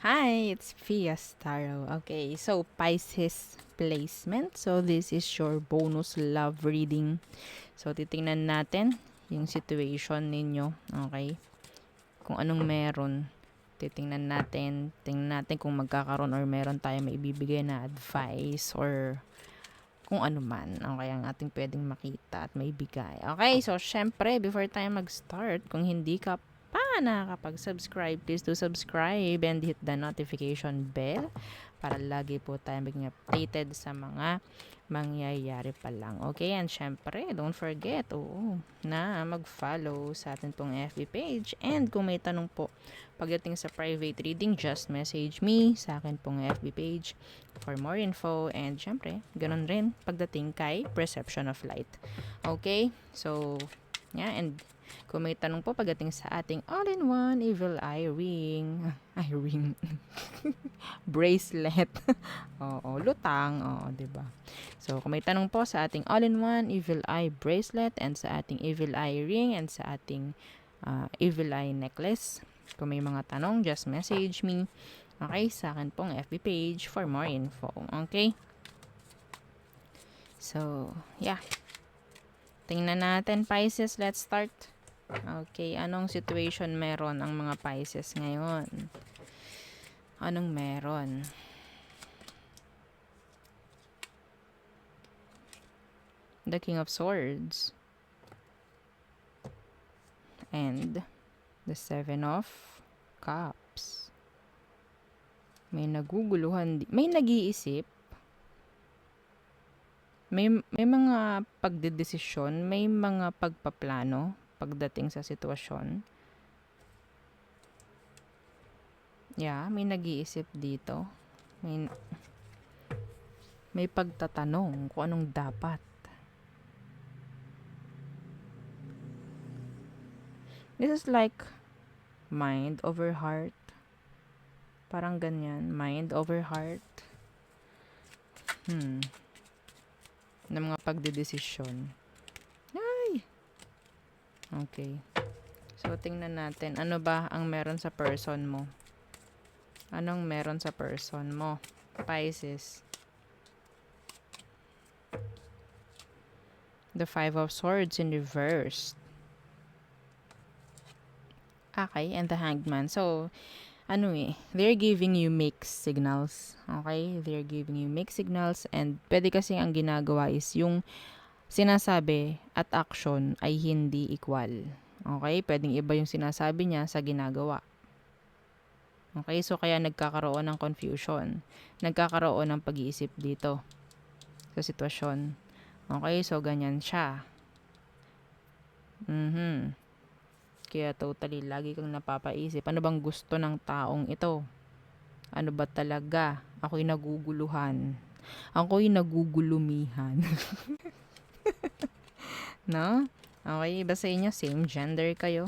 Hi, it's Pia Starro. Okay, so Pisces placement. So this is your bonus love reading. So titingnan natin yung situation ninyo. Okay, kung anong meron. Titingnan natin. Tingnan natin kung magkakaroon or meron tayo maibibigay na advice or kung ano man. Okay, ang ating pwedeng makita at maibigay. Okay, so syempre, before tayo mag-start, kung hindi ka pa nakakapag-subscribe, please do subscribe and hit the notification bell para lagi po tayo maging updated sa mga mangyayari pa lang. Okay, and syempre, don't forget, na mag-follow sa atin pong FB page. And kung may tanong po pagdating sa private reading, just message me sa akin pong FB page for more info. And syempre, ganun rin pagdating kay Perception of Light. Okay, so, yeah, and kung may tanong po pagdating sa ating all-in-one evil eye ring, bracelet, oo, lutang, oo, diba? So, kung may tanong po sa ating all-in-one evil eye bracelet and sa ating evil eye ring and sa ating evil eye necklace, kung may mga tanong, just message me, okay, sa akin pong FB page for more info, okay? So, yeah. Tingnan natin, Pisces, let's start. Okay, anong situation meron ang mga Pisces ngayon? Anong meron? The King of Swords. And the Seven of Cups. May naguguluhan, may nag-iisip, may mga pagdedesisyon, may mga pagpaplano pagdating sa sitwasyon. Yeah, may nag-iisip dito. May pagtatanong kung anong dapat. This is like mind over heart. Parang ganyan, mind over heart. Na mga pagdedesisyon. Ay! Okay. So, tingnan natin. Ano ba ang meron sa person mo? Anong meron sa person mo? Pisces. The Five of Swords in reverse. Okay, and the Hanged Man. So, they're giving you mixed signals. Okay? They're giving you mixed signals and pwede kasi ang ginagawa is yung sinasabi at action ay hindi equal. Okay? Pwedeng iba yung sinasabi niya sa ginagawa. Okay? So, kaya nagkakaroon ng confusion. Nagkakaroon ng pag-iisip dito sa sitwasyon. Okay? So, ganyan siya. Kaya totally, lagi kang napapaisip. Ano bang gusto ng taong ito? Ano ba talaga? Ako'y naguguluhan. Ako'y nagugulumihan. No? Okay, basta inyo, same gender kayo.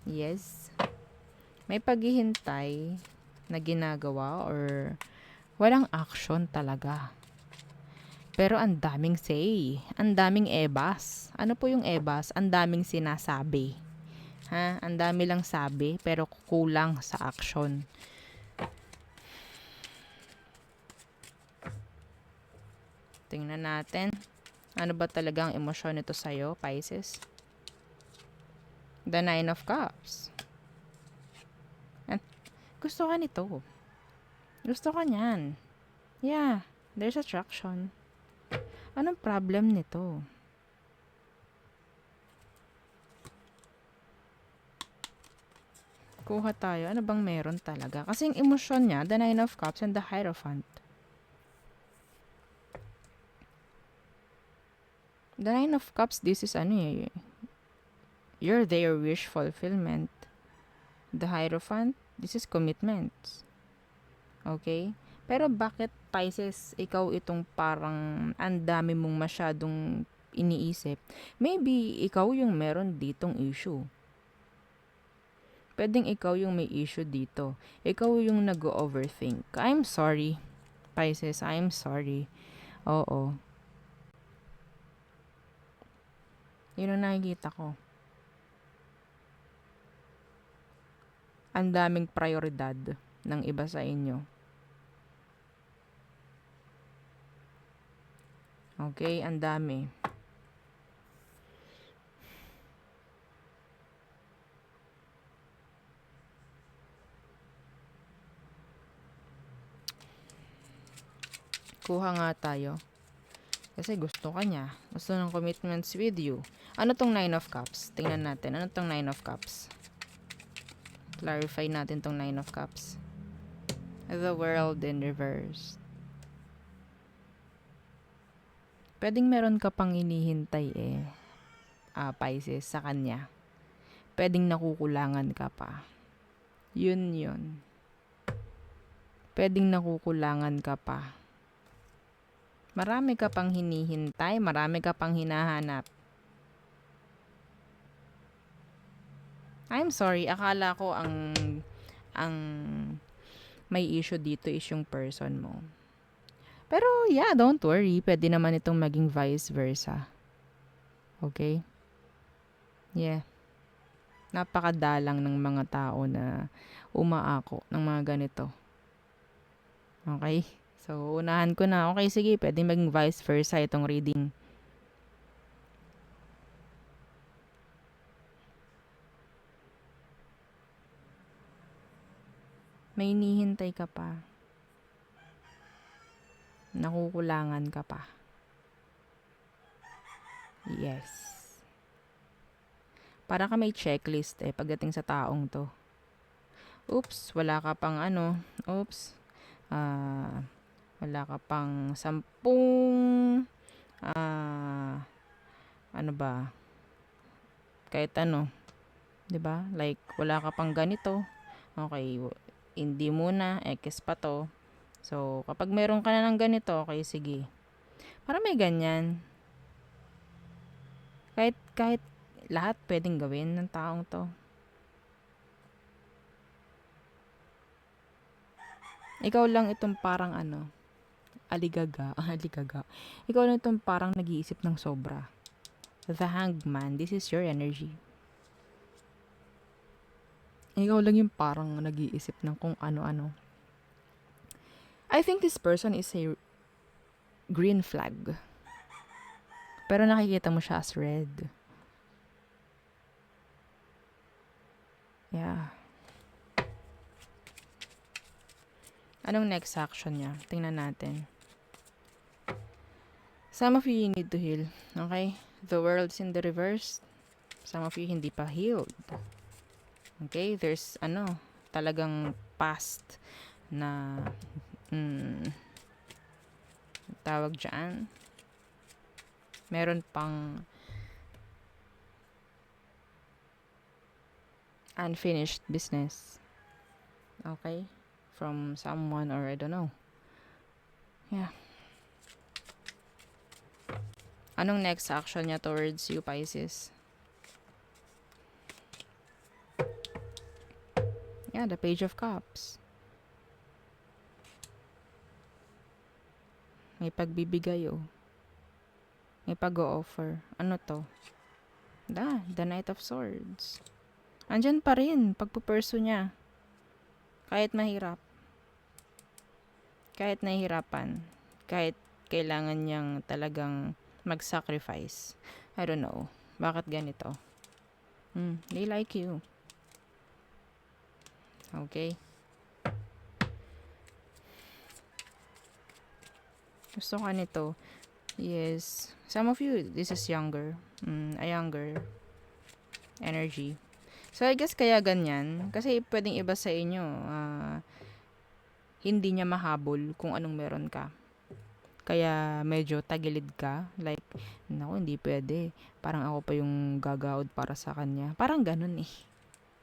Yes. May paghihintay na ginagawa or walang action talaga. Pero ang daming say. Ang daming ebas. Ano po yung ebas? Ang daming sinasabi. Ang dami lang sabi pero kulang sa action. Tingnan natin. Ano ba talagang emosyon nito sa'yo, Pisces? The Nine of Cups. Gusto ka nito. Gusto ka niyan. Yeah, there's attraction. Anong problem nito? Kuha tayo. Ano bang meron talaga? Kasi yung emosyon niya, the Nine of Cups and the Hierophant. The Nine of Cups, this is you're their wish fulfillment. The Hierophant, this is commitments. Okay? Pero bakit, Pisces, ikaw itong parang ang dami mong masyadong iniisip? Maybe ikaw yung meron ditong issue. Pwedeng ikaw yung may issue dito. Ikaw yung nag-overthink. I'm sorry, Pisces. I'm sorry. Oo. Yun ang nakikita ko. Ang daming prioridad. ng iba sa inyo. Okay, ang dami. Kuha nga tayo. Kasi gusto ka niya. Gusto ng commitments with you. Ano tong 9 of Cups? Tingnan natin. Ano tong 9 of Cups? Clarify natin tong 9 of Cups. The World in reverse. Pwedeng meron ka pang hinihintay Pisces, sa kanya. Pwedeng nakukulangan ka pa. Yun. Pwedeng nakukulangan ka pa. Marami ka pang hinihintay, marami ka pang hinahanap. I'm sorry, akala ko ang may issue dito is yung person mo. Pero yeah, don't worry, pwede naman itong maging vice versa. Okay? Yeah. Napakadalang ng mga tao na umaako ng mga ganito. Okay? So, unahan ko na. Okay, sige, pwede maging vice versa itong reading. May hinihintay ka pa. Nakukulangan ka pa. Yes. Para ka may checklist pagdating sa taong to. Oops, wala ka pang Oops. Wala ka pang 10 ano ba? Kahit 'di ba? Like wala ka pang ganito. Okay, hindi muna, X pa to. So, kapag meron ka na ng ganito, okay, sige. Para may ganyan. Kahit lahat pwedeng gawin ng taong to. Ikaw lang itong parang aligaga. Ikaw lang itong parang nag-iisip ng sobra. The Hanged Man, this is your energy. Ikaw lang yung parang nag-iisip ng kung ano-ano. I think this person is a green flag. Pero nakikita mo siya as red. Yeah. Anong next action niya? Tingnan natin. Some of you need to heal. Okay? The World's in the reverse. Some of you hindi pa healed. Okay? There's talagang past na tawag dyan. Meron pang unfinished business. Okay? From someone or I don't know. Yeah. Anong next action niya towards you, Pisces? Yeah, the Page of Cups. May pagbibigay May pag-o-offer. Ano to? The Knight of Swords. Andyan pa rin, pagpuperso niya. Kahit mahirap. Kahit nahihirapan. Kahit kailangan niyang talagang mag-sacrifice. I don't know. Bakit ganito? They like you. Okay? Gusto ka nito. Yes. Some of you, this is younger. A younger energy. So, I guess kaya ganyan. Kasi pwedeng iba sa inyo, hindi niya mahabol kung anong meron ka. Kaya medyo tagilid ka. Like, naku, hindi pwede. Parang ako pa yung gagawad para sa kanya. Parang ganun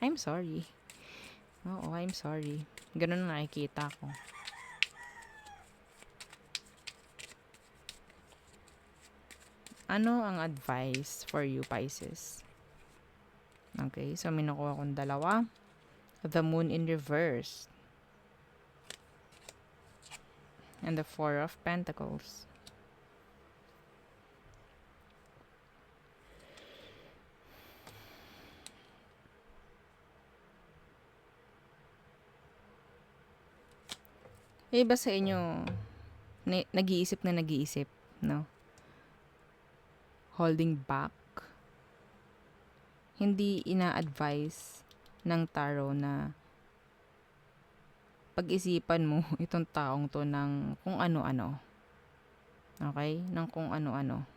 I'm sorry. Oo, I'm sorry. Ganun na nakikita ko. Ano ang advice for you, Pisces? Okay, so minukuha kong dalawa. The Moon in reverse. And the Four of Pentacles. Yung iba sa inyo, nag-iisip na nag-iisip, no? Holding back. Hindi ina-advise ng tarot na pag-isipan mo itong taong to ng kung ano-ano. Okay? Ng kung ano-ano.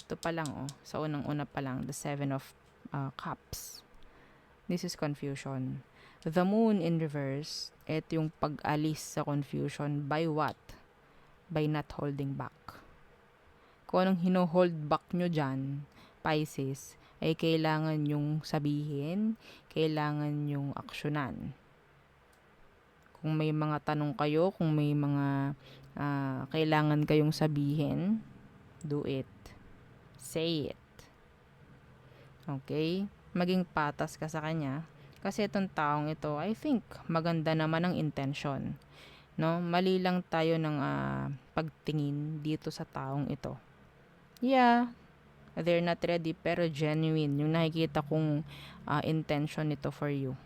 Ito pa lang, sa unang-una pa lang, the Seven of Cups. This is confusion. The Moon in reverse, ito yung pag-alis sa confusion. By what? By not holding back. Kung anong hino-hold back nyo dyan, Pisces, ay kailangan yung sabihin, kailangan yung aksyonan. Kung may mga tanong kayo, kung may mga kailangan kayong sabihin, do it. Say it. Okay? Maging patas ka sa kanya. Kasi itong taong ito, I think, maganda naman ang intention. No? Mali lang tayo ng pagtingin dito sa taong ito. Yeah, they're not ready, pero genuine. Yung nakikita kong intention nito for you.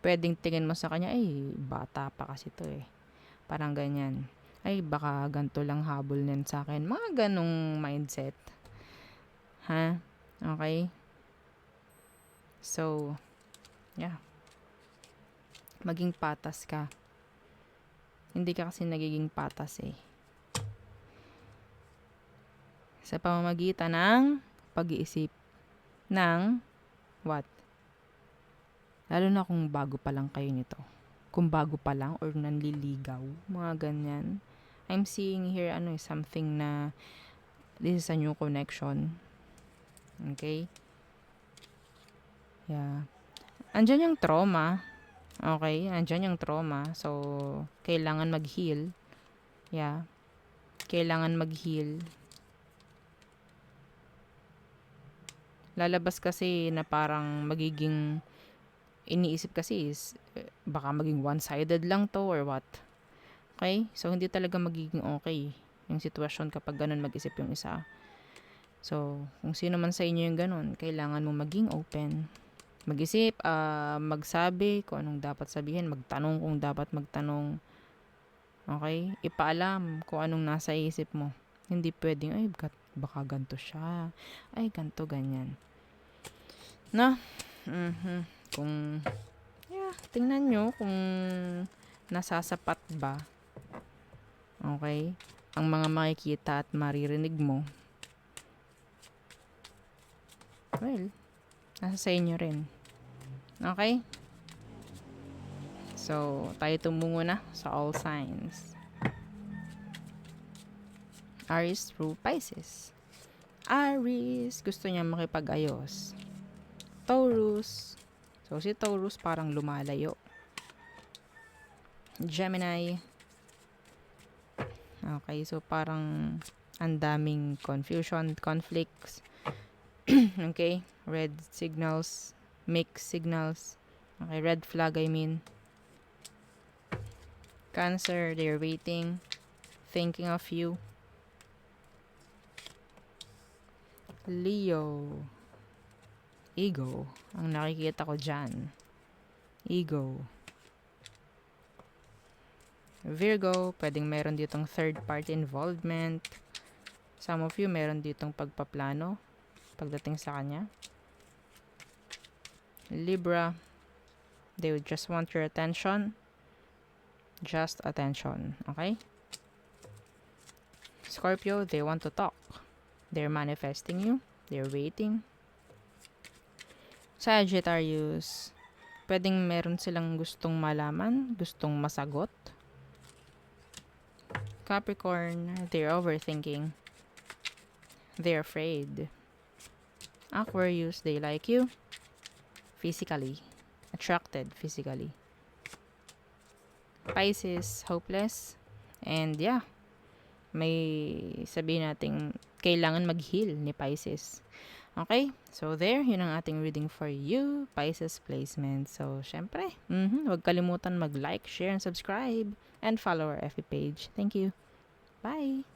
Pwedeng tingin mo sa kanya, ay, bata pa kasi to eh. Parang ganyan. Ay, baka ganito lang habol niyan sa akin. Mga ganong mindset. Ha? Okay? So, yeah. Maging patas ka. Hindi ka kasi nagiging patas eh. Sa pamamagitan ng pag-iisip ng what? Lalo na kung bago pa lang kayo nito. Kung bago pa lang or nanliligaw, mga ganyan. I'm seeing here something na this is a new connection. Okay? Yeah. Andyan yung trauma. Okay? Andyan yung trauma. So, kailangan mag-heal. Yeah. Kailangan mag-heal. Lalabas kasi na parang magiging iniisip kasi is baka maging one-sided lang to or what. Okay? So, hindi talaga magiging okay yung sitwasyon kapag ganun mag-isip yung isa. So, kung sino man sa inyo yung ganun, kailangan mo maging open. Mag-isip, magsabi kung anong dapat sabihin, magtanong kung dapat magtanong. Okay? Ipaalam kung anong nasa isip mo. Hindi pwedeng, ay, baka ganito siya. Ay, ganito, ganyan. No? Kung, tingnan nyo kung nasasapat ba. Okay? Ang mga makikita at maririnig mo. Well, nasa sa inyo rin. Okay? So, tayo tumungo na sa all signs. Aries through Pisces. Aries, gusto niya makipag-ayos. Taurus. So, si Taurus parang lumalayo. Gemini. Okay, so parang ang daming confusion, conflicts. Okay, red signals, mixed signals. Okay, red flag I mean. Cancer, they're waiting, thinking of you. Leo. Ego. Ang nakikita ko dyan. Ego. Virgo, pwedeng meron ditong third party involvement. Some of you meron ditong pagpaplano pagdating sa kanya. Libra, they would just want your attention. Just attention, okay? Scorpio, they want to talk. They're manifesting you. They're waiting. Sagittarius, pwedeng meron silang gustong malaman, gustong masagot. Capricorn, they're overthinking. They're afraid. Aquarius, they like you physically. Attracted physically. Pisces, hopeless. And yeah, may sabihin nating kailangan mag-heal ni Pisces. Okay? So there, yun ang ating reading for you, Pisces placement. So, syempre, huwag kalimutan mag-like, share, and subscribe. And follow our FB page. Thank you. Bye!